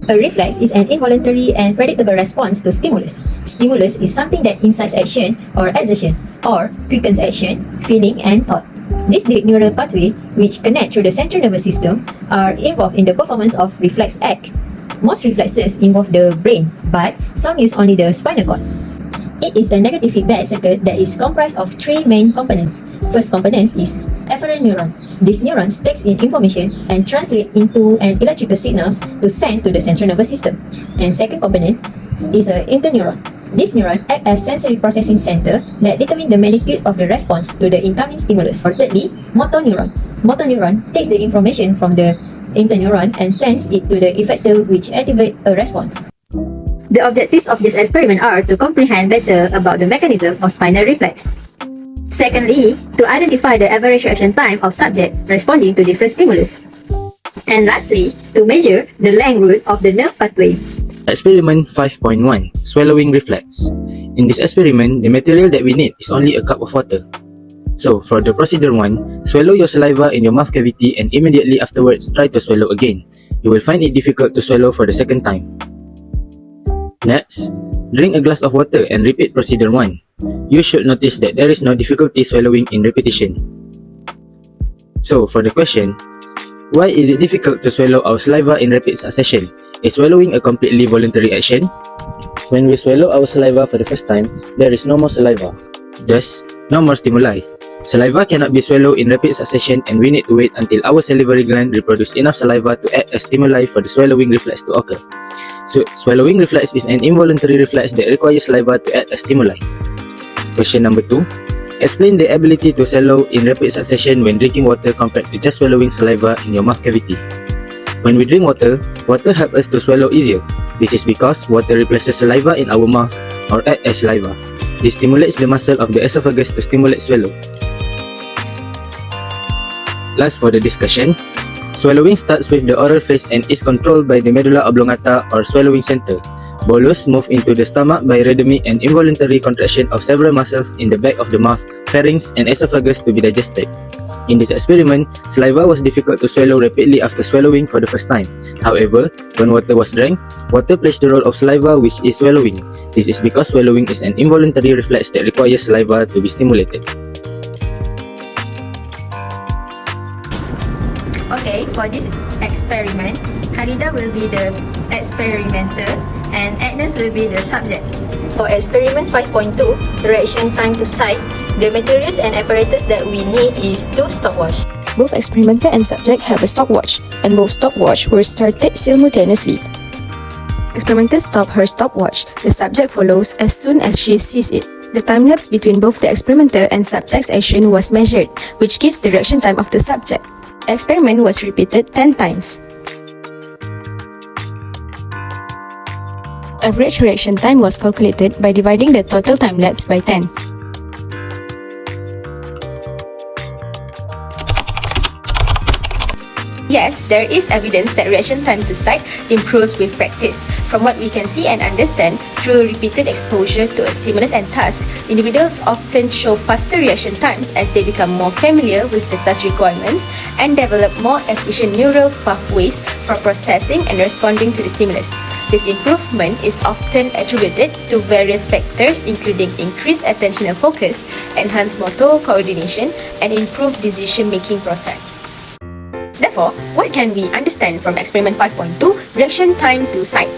A reflex is an involuntary and predictable response to stimulus. Stimulus is something that incites action or exertion, or quickens action, feeling, and thought. These direct neural pathways, which connect through the central nervous system, are involved in the performance of reflex act. Most reflexes involve the brain, but some use only the spinal cord. It is a negative feedback circuit that is comprised of three main components. First component is afferent neuron. These neurons takes in information and translate into an electrical signals to send to the central nervous system. And second component is an interneuron. This neuron act as sensory processing center that determine the magnitude of the response to the incoming stimulus. Or thirdly, motor neuron. Motor neuron takes the information from the interneuron and sends it to the effector, which activate a response. The objectives of this experiment are to comprehend better about the mechanism of spinal reflex. Secondly, to identify the average reaction time of subject responding to different stimulus. And lastly, to measure the length route of the nerve pathway. Experiment 5.1 Swallowing Reflex. In this experiment, the material that we need is only a cup of water. So, for the procedure 1, swallow your saliva in your mouth cavity and immediately afterwards try to swallow again. You will find it difficult to swallow for the second time. Next, drink a glass of water and repeat procedure 1. You should notice that there is no difficulty swallowing in repetition. So, for the question, why is it difficult to swallow our saliva in rapid succession? Is swallowing a completely voluntary action? When we swallow our saliva for the first time, there is no more saliva. Thus, no more stimuli. Saliva cannot be swallowed in rapid succession and we need to wait until our salivary gland reproduce enough saliva to act as stimuli for the swallowing reflex to occur. So, swallowing reflex is an involuntary reflex that requires saliva to act as stimuli. Question number 2. Explain the ability to swallow in rapid succession when drinking water compared to just swallowing saliva in your mouth cavity. When we drink water, water helps us to swallow easier. This is because water replaces saliva in our mouth or act as saliva. This stimulates the muscle of the esophagus to stimulate swallow. Last for the discussion, swallowing starts with the oral phase and is controlled by the medulla oblongata or swallowing center. Bolus move into the stomach by rhythmic and involuntary contraction of several muscles in the back of the mouth, pharynx, and esophagus to be digested. In this experiment, saliva was difficult to swallow rapidly after swallowing for the first time. However, when water was drank, water plays the role of saliva, which is swallowing. This is because swallowing is an involuntary reflex that requires saliva to be stimulated. Okay, for this experiment, Khalida will be the experimenter and Agnes will be the subject. For experiment 5.2, reaction time to sight, the materials and apparatus that we need is two stopwatch. Both experimenter and subject have a stopwatch, and both stopwatch were started simultaneously. Experimenter stopped her stopwatch. The subject follows as soon as she sees it. The time lapse between both the experimenter and subject's action was measured, which gives the reaction time of the subject. Experiment was repeated 10 times. Average reaction time was calculated by dividing the total time lapse by 10. Yes, there is evidence that reaction time to sight improves with practice. From what we can see and understand, through repeated exposure to a stimulus and task, individuals often show faster reaction times as they become more familiar with the task requirements and develop more efficient neural pathways for processing and responding to the stimulus. This improvement is often attributed to various factors including increased attentional focus, enhanced motor coordination, and improved decision-making process. Therefore, what can we understand from experiment 5.2, reaction time to sight?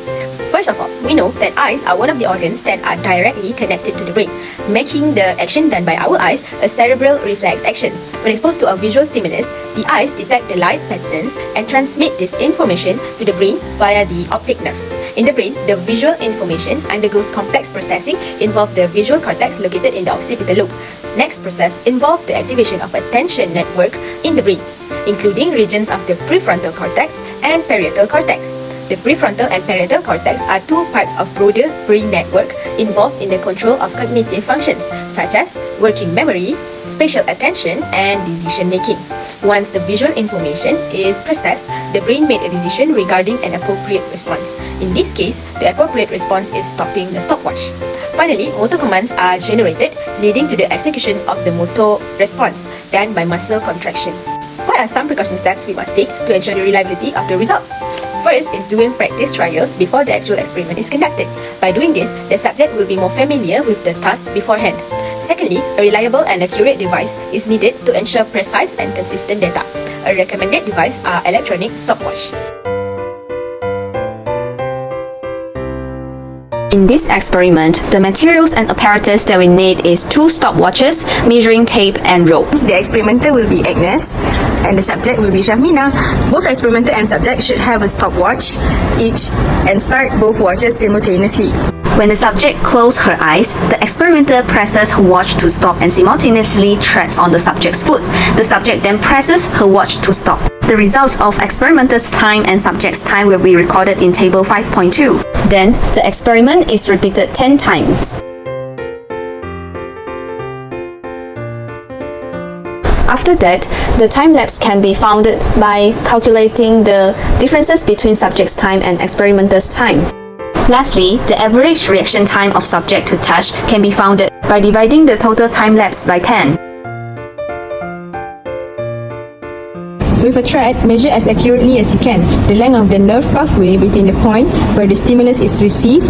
First of all, we know that eyes are one of the organs that are directly connected to the brain, making the action done by our eyes a cerebral reflex action. When exposed to a visual stimulus, the eyes detect the light patterns and transmit this information to the brain via the optic nerve. In the brain, the visual information undergoes complex processing involving the visual cortex located in the occipital lobe. Next process involves the activation of attention network in the brain, including regions of the prefrontal cortex and parietal cortex. The prefrontal and parietal cortex are two parts of broader brain network involved in the control of cognitive functions such as working memory, spatial attention, and decision making. Once the visual information is processed, the brain made a decision regarding an appropriate response. In this case, the appropriate response is stopping the stopwatch. Finally, motor commands are generated, leading to the execution of the motor response done by muscle contraction. What are some precaution steps we must take to ensure the reliability of the results? First is doing practice trials before the actual experiment is conducted. By doing this, the subject will be more familiar with the task beforehand. Secondly, a reliable and accurate device is needed to ensure precise and consistent data. A recommended device are electronic stopwatch. In this experiment, the materials and apparatus that we need is 2 stopwatches, measuring tape and rope. The experimenter will be Agnes and the subject will be Shahmina. Both experimenter and subject should have a stopwatch each and start both watches simultaneously. When the subject closes her eyes, the experimenter presses her watch to stop and simultaneously treads on the subject's foot. The subject then presses her watch to stop. The results of experimenter's time and subject's time will be recorded in table 5.2. Then, the experiment is repeated 10 times. After that, the time lapse can be founded by calculating the differences between subject's time and experimenter's time. Lastly, the average reaction time of subject to touch can be founded by dividing the total time lapse by 10. With a thread, measure as accurately as you can the length of the nerve pathway between the point where the stimulus is received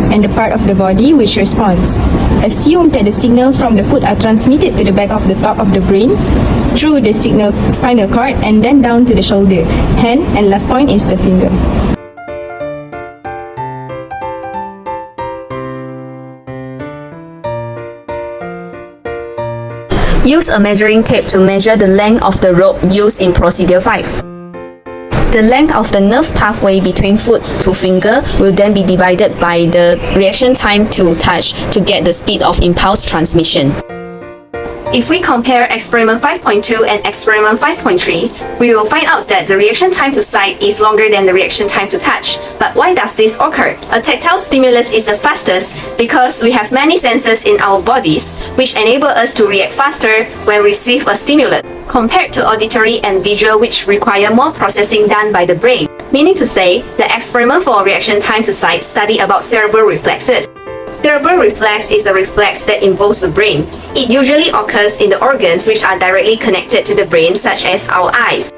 and the part of the body which responds. Assume that the signals from the foot are transmitted to the back of the top of the brain through the spinal cord and then down to the shoulder, hand, and last point is the finger. Use a measuring tape to measure the length of the rope used in Procedure 5. The length of the nerve pathway between foot to finger will then be divided by the reaction time to touch to get the speed of impulse transmission. If we compare experiment 5.2 and experiment 5.3, we will find out that the reaction time to sight is longer than the reaction time to touch. But why does this occur? A tactile stimulus is the fastest because we have many senses in our bodies which enable us to react faster when we receive a stimulus, compared to auditory and visual which require more processing done by the brain. Meaning to say, the experiment for reaction time to sight study about cerebral reflexes. Cerebral reflex is a reflex that involves the brain. It usually occurs in the organs which are directly connected to the brain, such as our eyes.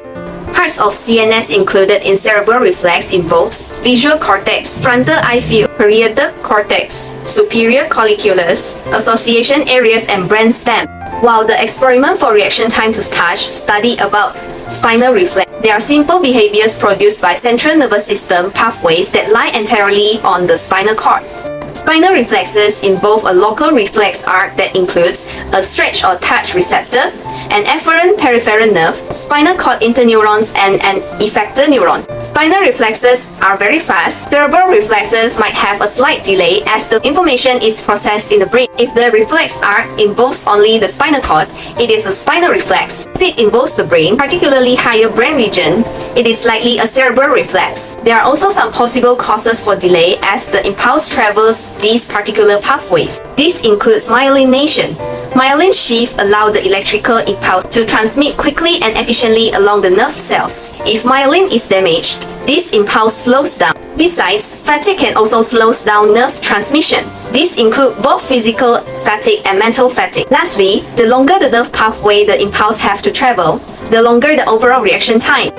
Parts of CNS included in cerebral reflex involves visual cortex, frontal eye field, parietal cortex, superior colliculus, association areas, and brainstem. While the experiment for reaction time to touch study about spinal reflex, there are simple behaviors produced by central nervous system pathways that lie entirely on the spinal cord. Spinal reflexes involve a local reflex arc that includes a stretch or touch receptor, an efferent peripheral nerve, spinal cord interneurons, and an effector neuron. Spinal reflexes are very fast. Cerebral reflexes might have a slight delay as the information is processed in the brain. If the reflex arc involves only the spinal cord, it is a spinal reflex. If it involves the brain, particularly higher brain region, it is likely a cerebral reflex. There are also some possible causes for delay as the impulse travels these particular pathways. This includes myelination. Myelin sheath allow the electrical impulse to transmit quickly and efficiently along the nerve cells. If myelin is damaged, this impulse slows down. Besides, fatigue can also slow down nerve transmission. These include both physical fatigue and mental fatigue. Lastly, the longer the nerve pathway the impulse have to travel, the longer the overall reaction time.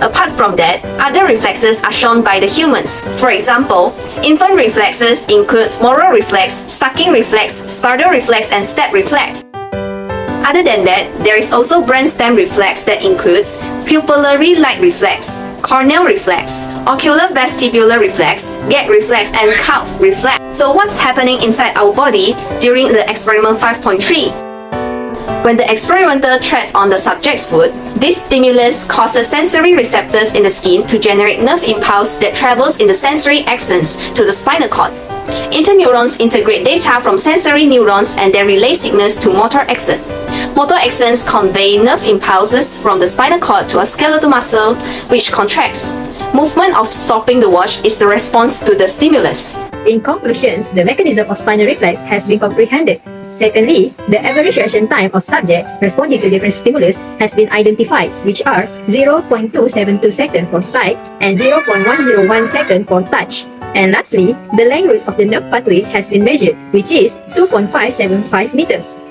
Apart from that, other reflexes are shown by the humans. For example, infant reflexes include moral reflex, sucking reflex, startle reflex, and step reflex. Other than that, there is also brainstem reflex that includes pupillary light reflex, corneal reflex, ocular vestibular reflex, gag reflex, and calf reflex. So what's happening inside our body during the experiment 5.3? When the experimenter treads on the subject's foot, this stimulus causes sensory receptors in the skin to generate nerve impulse that travels in the sensory axons to the spinal cord. Interneurons integrate data from sensory neurons and then relay signals to motor axon. Motor axons convey nerve impulses from the spinal cord to a skeletal muscle which contracts. Movement of stopping the watch is the response to the stimulus. In conclusions, the mechanism of spinal reflex has been comprehended. Secondly, the average reaction time of subject responding to different stimulus has been identified, which are 0.272 seconds for sight and 0.101 seconds for touch. And lastly, the length of the nerve pathway has been measured, which is 2.575 meters.